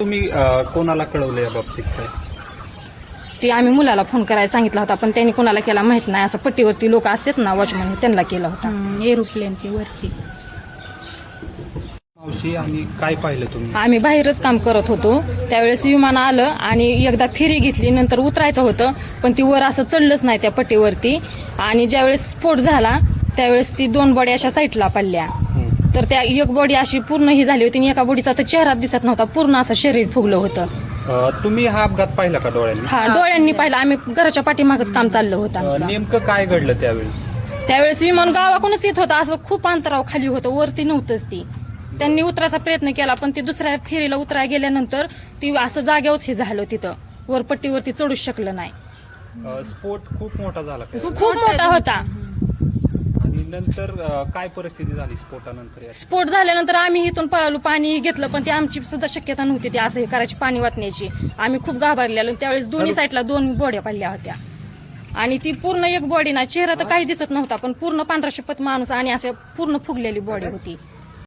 तुम्ही कोणाला कळवलं या बाबतीत काय? ते आम्ही मुलाला फोन करायला सांगितला होता, पण त्यांनी कोणाला केला माहित नाही. असं पट्टीवरती लोक असतात ना, वॉचमन, त्यांना केला होता. एरोप्लेन ती वरची. मावशी, आणि काय पाहिलं तुम्ही? आम्ही बाहेरच काम करत होतो, त्यावेळेस विमान आलं आणि एकदा फेरी घेतली, नंतर उतरायचं होतं, पण ती वर असं चढलंच नाही त्या पट्टीवरती. आणि ज्यावेळेस स्फोट झाला त्यावेळेस ती 2 बॉडी अशा साईडला पडल्या. तर त्या एक बॉडी अशी पूर्ण ही झाली होती आणि एका बॉडीचा तर चेहरा दिसत नव्हता, पूर्ण असं शरीर फुगलं होतं. तुम्ही हा अपघात पाहिला का डोळ्यांनी? हा, डोळ्यांनी पाहिलं. आम्ही घराच्या पाठीमागच काम चाललं होतं आमचं. नेमकं काय घडलं त्यावेळी? त्यावेळेस विमान गावाकडूनच येत होतं, असं खूप अंतरावर खाली होतं, वरती नव्हतंच ती. त्यांनी उतरायचा प्रयत्न केला, पण ती दुसऱ्या फेरीला उतरायला गेल्यानंतर ती असं जाग्यावरच हे झालं, तिथं वर पट्टीवरती चढूच शकलं नाही. स्फोट खूप मोठा झाला का? खूप मोठा होता. आणि नंतर काय परिस्थिती झाली स्फोटानंतर? स्फोट झाल्यानंतर आम्ही इथून पळालो, पाणी घेतलं, पण ती आमची सुद्धा शक्यता नव्हती ती असं हे करायची, पाणी वाचण्याची. आम्ही खूप घाबरलेलो. त्यावेळेस दोन्ही साईडला 2 बॉड्या पडल्या होत्या आणि ती पूर्ण एक बॉडी ना, चेहरा तर काही दिसत नव्हता, पण पूर्ण पांढरा शपथ माणूस आणि असं पूर्ण फुगलेली बॉडी होती.